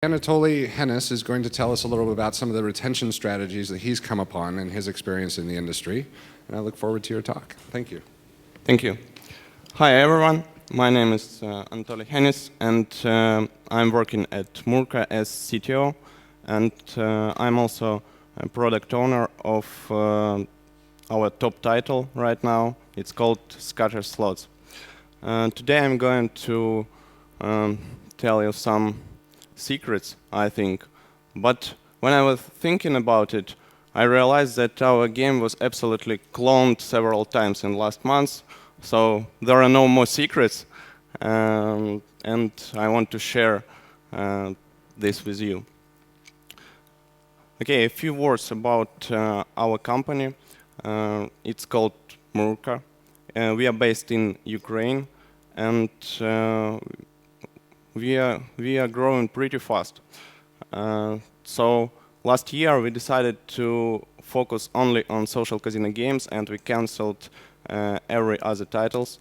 Anatolii Henis is going to tell us a little bit about some of the retention strategies that he's come upon in his experience in the industry. And I look forward to your talk. Thank you. Thank you. Hi, everyone. My name is Anatolii Henis, and I'm working at Murka as CTO, and I'm also a product owner of our top title right now. It's called Scatter Slots. Today I'm going to tell you some secrets, I think. But when I was thinking about it, I realized that our game was absolutely cloned several times in last months, so there are no more secrets, and I want to share this with you. Okay, a few words about our company. It's called Murka. We are based in Ukraine, and we are growing pretty fast. So last year we decided to focus only on social casino games, and we cancelled every other titles.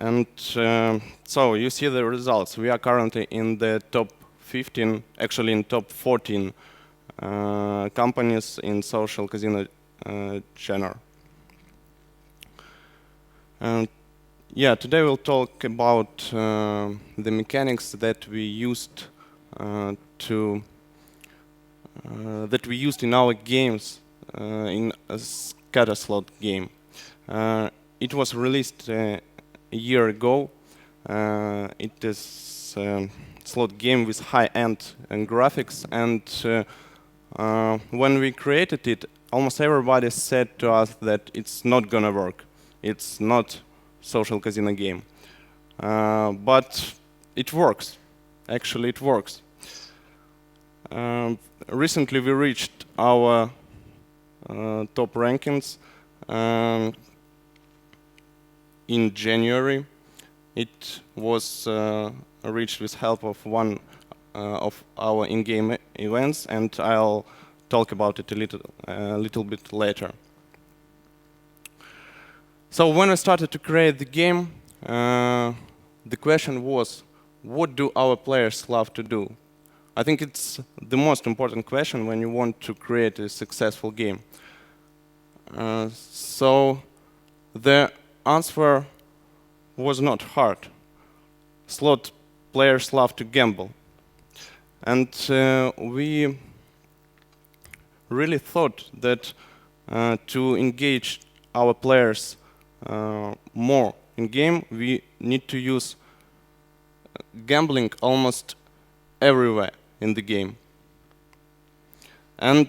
And so you see the results. We are currently in the top 15, actually in top 14 companies in social casino genre. Yeah, today we'll talk about the mechanics that we used in our games in a scatter slot game. It was released a year ago. It is a slot game with high-end graphics, and when we created it, almost everybody said to us that it's not gonna work. It's not social casino game. But it works. Actually, it works. Recently, we reached our top rankings in January. It was reached with help of one of our in-game events, and I'll talk about it a little bit later. So when we started to create the game, the question was, what do our players love to do? I think it's the most important question when you want to create a successful game. So the answer was not hard. Slot players love to gamble. And we really thought that to engage our players more in game, we need to use gambling almost everywhere in the game. And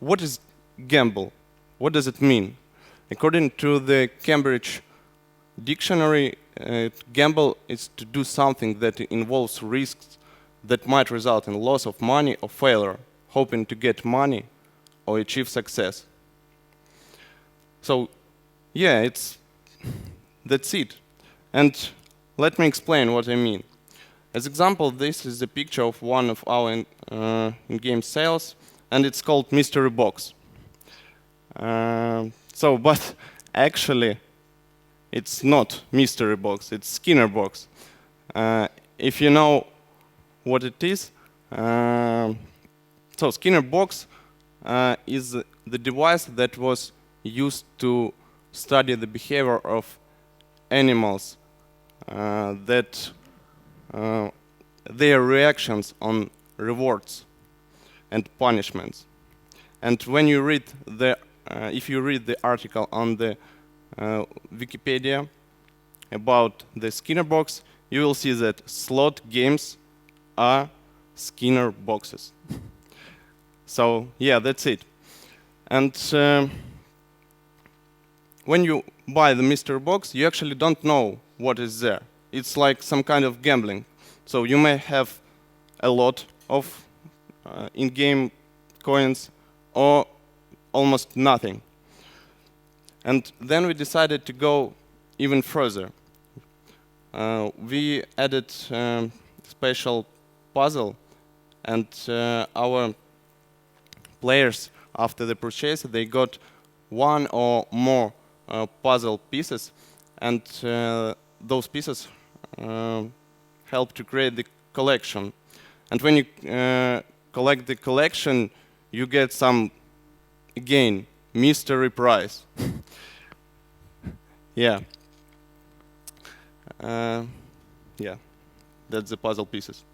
what is gamble? What does it mean? According to the Cambridge Dictionary, gamble is to do something that involves risks that might result in loss of money or failure, hoping to get money or achieve success. So, yeah, that's it. And let me explain what I mean. As example, this is a picture of one of our in-game sales, and it's called Mystery Box. But actually, it's not Mystery Box, it's Skinner Box. If you know what it is, so Skinner Box is the device that was used to study the behavior of animals, that their reactions on rewards and punishments. And when you read if you read the article on the Wikipedia about the Skinner box, you will see that slot games are Skinner boxes. So yeah, that's it. And when you buy the mystery box, you actually don't know what is there. It's like some kind of gambling. So you may have a lot of in-game coins or almost nothing. And then we decided to go even further. We added special puzzle, and our players, after the purchase, they got one or more puzzle pieces, and those pieces help to create the collection. And when you collect the collection, you get some, again, mystery prize. Yeah. Yeah, that's the puzzle pieces.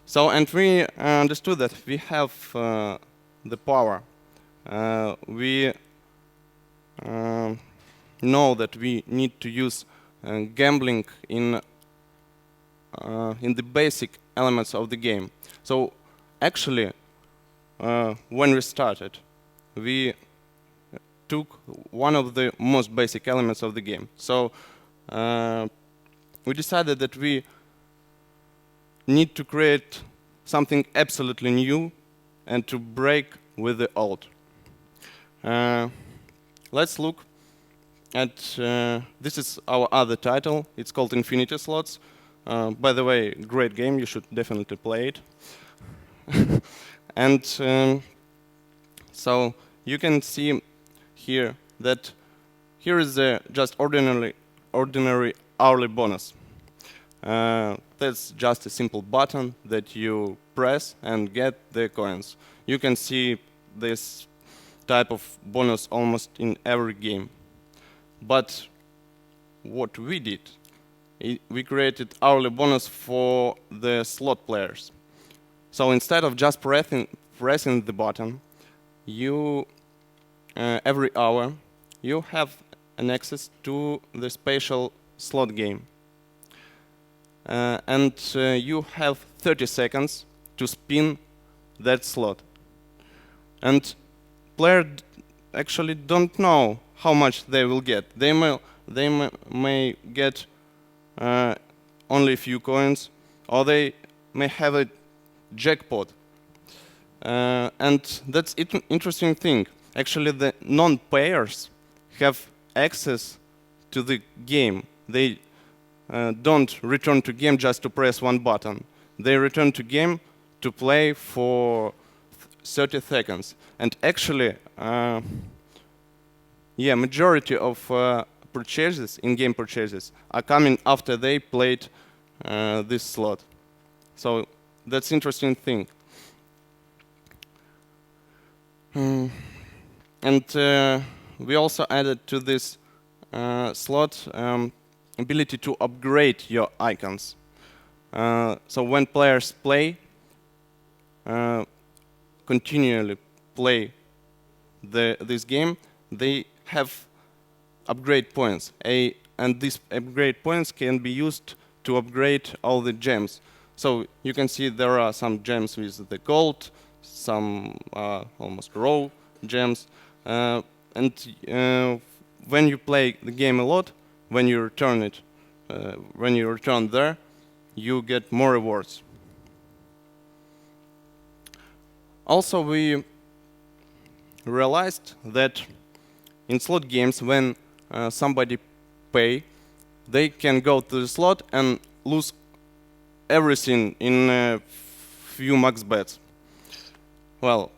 So, and we understood that we have the power. We know that we need to use gambling in the basic elements of the game. So, actually, when we started, we took one of the most basic elements of the game. So, we decided that we need to create something absolutely new and to break with the old. Let's look at, this is our other title. It's called Infinity Slots. By the way, great game, you should definitely play it. And so you can see here that here is just ordinary hourly bonus. That's just a simple button that you press and get the coins. You can see this type of bonus almost in every game. But what we did, we created hourly bonus for the slot players. So instead of just pressing the button, you every hour you have an access to the special slot game. And you have 30 seconds to spin that slot. And players actually don't know how much they will get. They may get only a few coins, or they may have a jackpot. And that's an interesting thing. Actually, the non-payers have access to the game. They don't return to game just to press one button. They return to game to play for 30 seconds. And actually, yeah, majority of purchases, in-game purchases, are coming after they played this slot. So that's interesting thing. And we also added to this slot ability to upgrade your icons. So when players play, continually play this game, they have upgrade points. And these upgrade points can be used to upgrade all the gems. So you can see there are some gems with the gold, some almost raw gems. And when you play the game a lot, when you return there, you get more rewards. Also, we realized that in slot games, when somebody pay, they can go to the slot and lose everything in a few max bets. Well,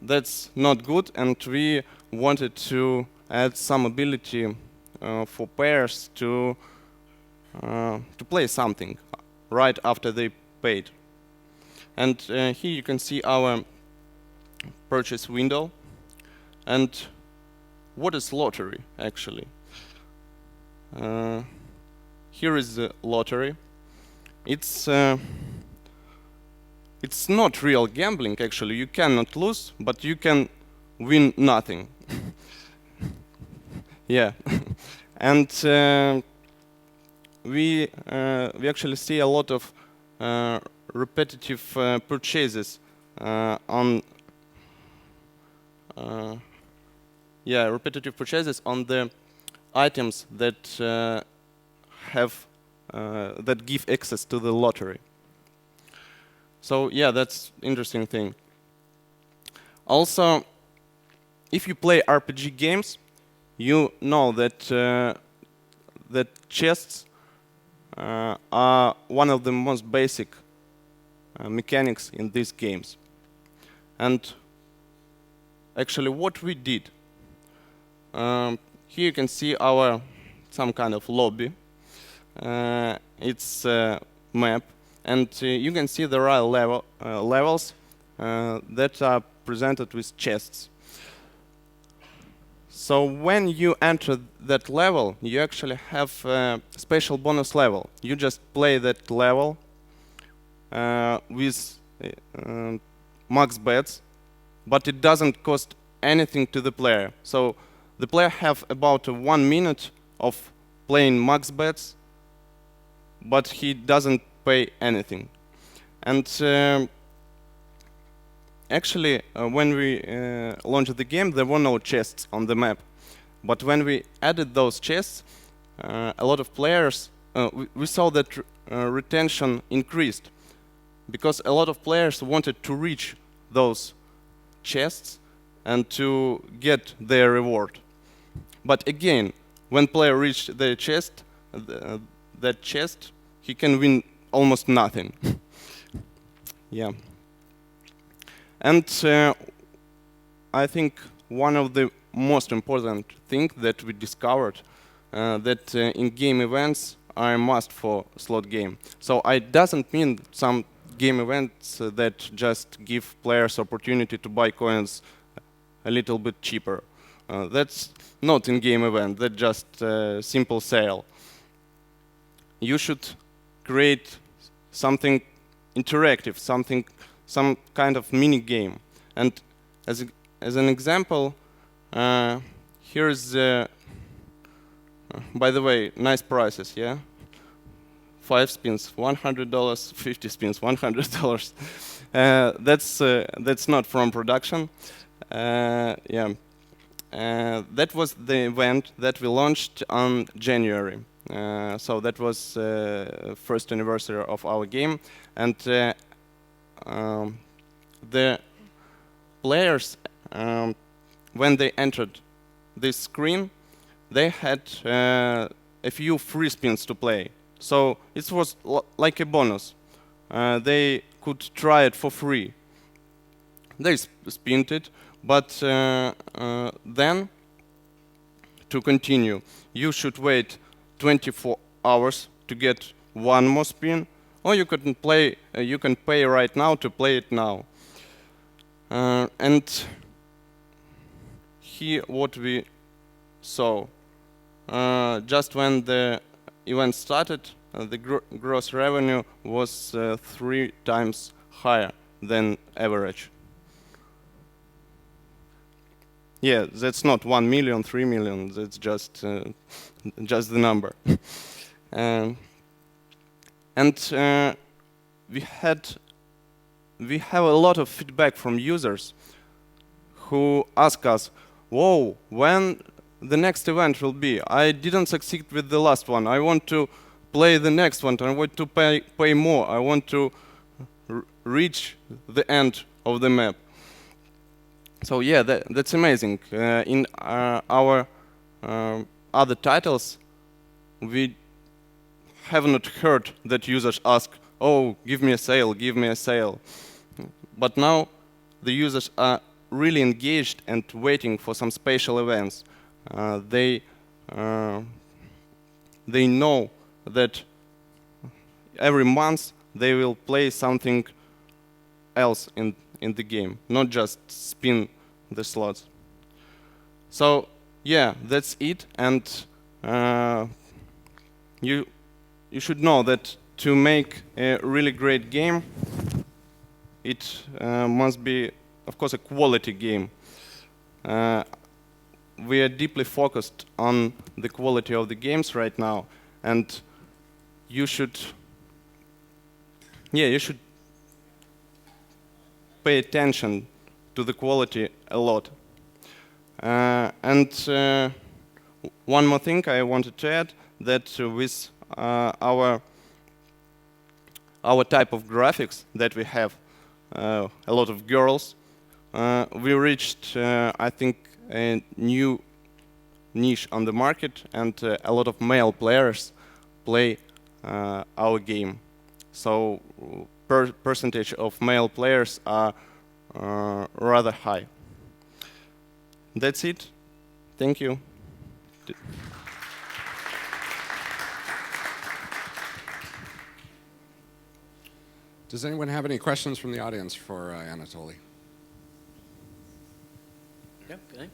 that's not good, and we wanted to add some ability for players to play something right after they paid. And here you can see our purchase window. And what is lottery, actually? Here is the lottery. It's not real gambling, actually. You cannot lose, but you can win nothing. Yeah. And we actually see a lot of repetitive purchases repetitive purchases on the items that that give access to the lottery. So yeah, that's interesting thing. Also, if you play RPG games, you know that that chests are one of the most basic mechanics in these games. And actually, what we did, here you can see some kind of lobby. It's a map, and you can see there are levels that are presented with chests. So when you enter that level, you actually have a special bonus level. You just play that level with max bets, but it doesn't cost anything to the player. So the player have about 1 minute of playing max bets, but he doesn't pay anything. And actually, when we launched the game, there were no chests on the map. But when we added those chests, a lot of players, we saw that retention increased, because a lot of players wanted to reach those chests and to get their reward. But again, when player reached their chest, that chest, he can win almost nothing. Yeah. And I think one of the most important things that we discovered that in-game events are a must for slot game. So it doesn't mean some game events that just give players opportunity to buy coins a little bit cheaper. That's not in-game event, that's just a simple sale. You should create something interactive, some kind of mini game. And as an example, here's the, by the way, nice prices, yeah? 5 spins, $100, 50 spins, $100. That's not from production. Yeah. That was the event that we launched on January. So that was first anniversary of our game, and the players, when they entered this screen, they had a few free spins to play. So it was like a bonus. They could try it for free. They spinned it, but then to continue, you should wait 24 hours to get one more spin, or you can play. You can pay right now to play it now. And here, what we saw, just when the event started, the gross revenue was 3 times higher than average. Yeah, that's not 1 million, 3 million. That's just the number. And we have a lot of feedback from users who ask us, "Whoa, when the next event will be? I didn't succeed with the last one. I want to play the next one. I want to pay more. I want to reach the end of the map." So yeah, that's amazing. In our other titles, we have not heard that users ask, "Oh, give me a sale, give me a sale." But now the users are really engaged and waiting for some special events. They know that every month they will play something else in the game, not just spin the slots. So yeah, that's it. And you should know that to make a really great game, it must be, of course, a quality game. We are deeply focused on the quality of the games right now, and you should pay attention to the quality a lot. And one more thing I wanted to add, that with our type of graphics that we have, a lot of girls, we reached, I think, a new niche on the market, and a lot of male players play our game. So percentage of male players are rather high. That's it. Thank you. Does anyone have any questions from the audience for Anatolii? Yeah, can I?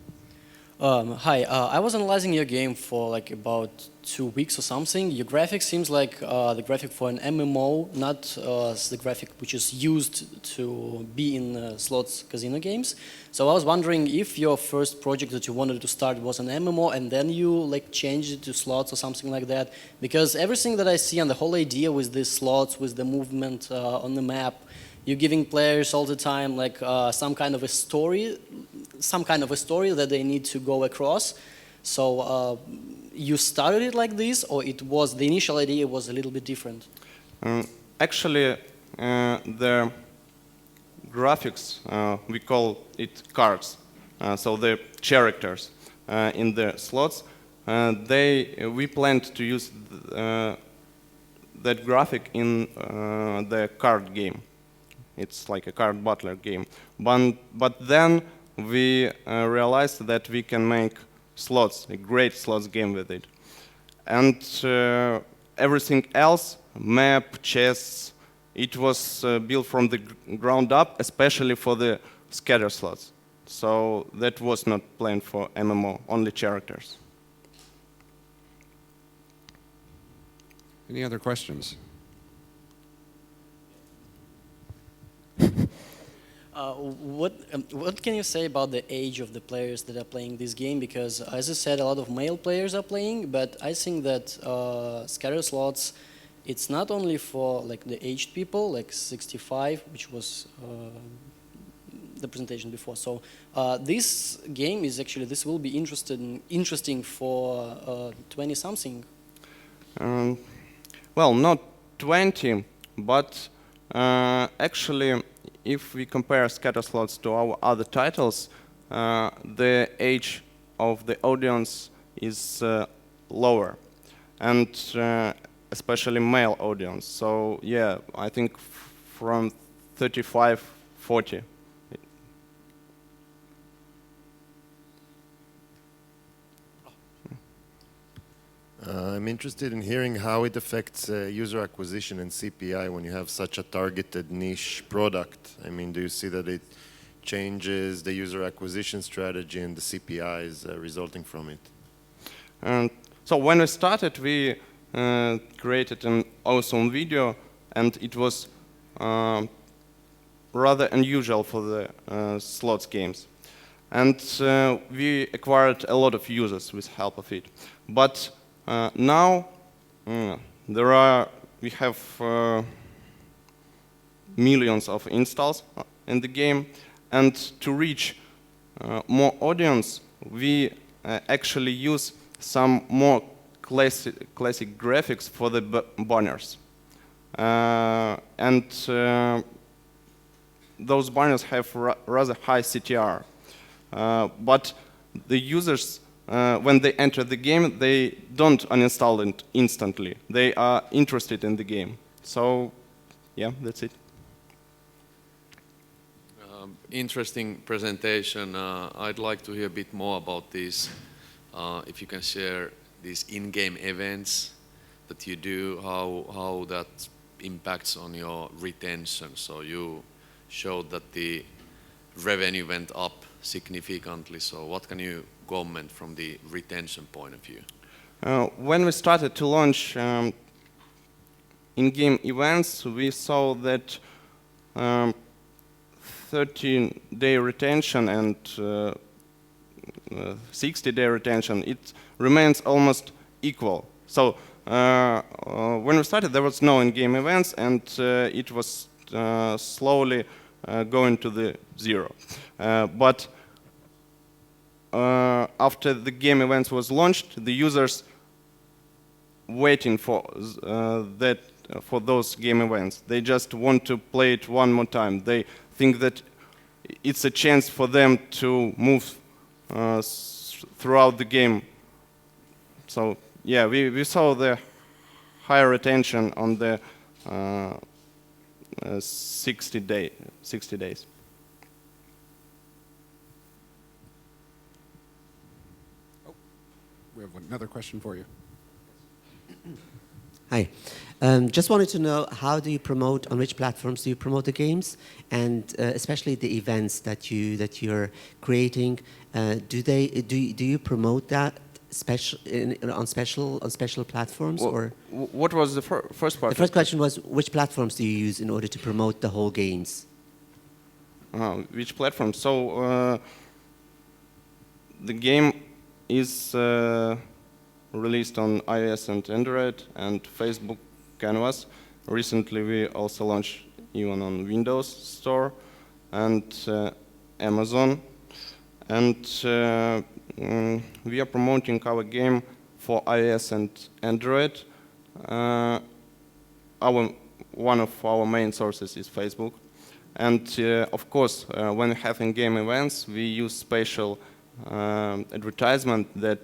Hi, I was analyzing your game for like about 2 weeks or something. Your graphic seems like the graphic for an MMO, not the graphic which is used to be in slots casino games. So I was wondering if your first project that you wanted to start was an MMO and then you like changed it to slots or something like that. Because everything that I see and the whole idea with these slots, with the movement on the map, you're giving players all the time like some kind of a story that they need to go across. So you started it like this, or it was the initial idea was a little bit different? Actually, the graphics, we call it cards. So the characters in the slots, we planned to use that graphic in the card game. It's like a card battler game. But then we realized that we can make slots, a great slots game with it. And everything else, map, chess, it was built from the ground up, especially for the scatter slots. So that was not planned for MMO, only characters. Any other questions? What can you say about the age of the players that are playing this game? Because as I said, a lot of male players are playing, but I think that scatter slots, it's not only for like the aged people, like 65, which was the presentation before. So this game is actually, this will be interesting for 20-something. Well, not 20, but actually, if we compare scatter slots to our other titles, the age of the audience is lower, and especially male audience. So yeah, I think from 35, 40. I'm interested in hearing how it affects user acquisition and CPI when you have such a targeted niche product. I mean, do you see that it changes the user acquisition strategy and the CPIs resulting from it? So when we started, we created an awesome video, and it was rather unusual for the slots games. And we acquired a lot of users with help of it. But now we have millions of installs in the game, and to reach more audience, we actually use some more classic graphics for the banners, and those banners have rather high CTR, but the users, when they enter the game, they don't uninstall it instantly. They are interested in the game. So, yeah, that's it. Interesting presentation. I'd like to hear a bit more about this. If you can share these in-game events that you do, how that impacts on your retention. So you showed that the revenue went up significantly. So what can you comment from the retention point of view? When we started to launch in-game events, we saw that 13-day retention and 60-day retention, it remains almost equal. So when we started, there was no in-game events, and it was slowly going to the zero. But after the game events was launched, the users waiting for for those game events. They just want to play it one more time. They think that it's a chance for them to move throughout the game. So yeah, we saw the higher retention on the 60 days. We have another question for you. Hi. Just wanted to know, how do you promote, on which platforms do you promote the games, and especially the events that you're creating? Do you promote that on special platforms, or? What was the first part? The first question was, which platforms do you use in order to promote the whole games? Which platform? So the game is released on iOS and Android and Facebook Canvas. Recently we also launched even on Windows Store and Amazon. And we are promoting our game for iOS and Android. One of our main sources is Facebook. And of course, when we have in-game events, we use special advertisement that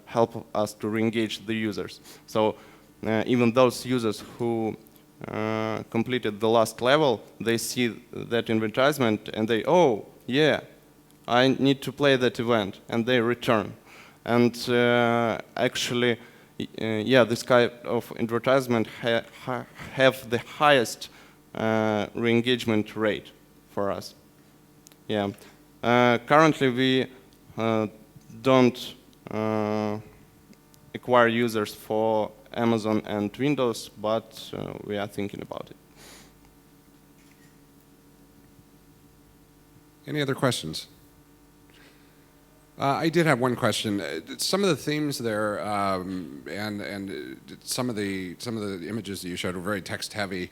help us to re-engage the users. So even those users who completed the last level, they see that advertisement and they, oh, yeah, I need to play that event, and they return. And actually, yeah, this kind of advertisement have the highest re-engagement rate for us. Yeah. Currently, we don't acquire users for Amazon and Windows, but we are thinking about it. Any other questions? I did have one question. Some of the themes there and some of the images that you showed were very text heavy.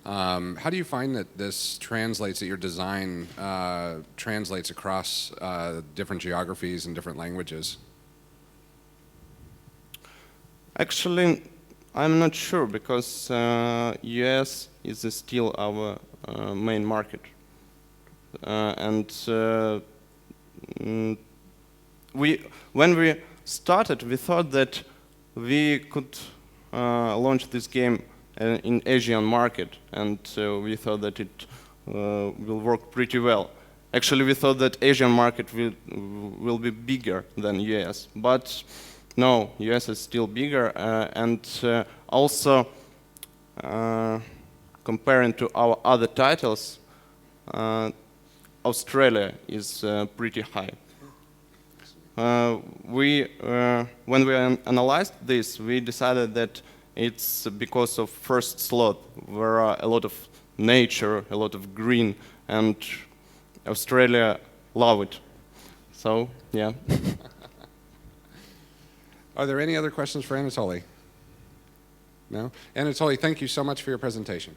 How do you find that this translates, that your design translates across different geographies and different languages? Actually, I'm not sure, because US is still our main market. When we started, we thought that we could launch this game in Asian market, and we thought that it will work pretty well. Actually, we thought that Asian market will be bigger than US, but no, US is still bigger, and also comparing to our other titles, Australia is pretty high. When we analyzed this, we decided that it's because of first slot, where are a lot of nature, a lot of green, and Australia love it. So, yeah. Are there any other questions for Anatolii? No? Anatolii, thank you so much for your presentation.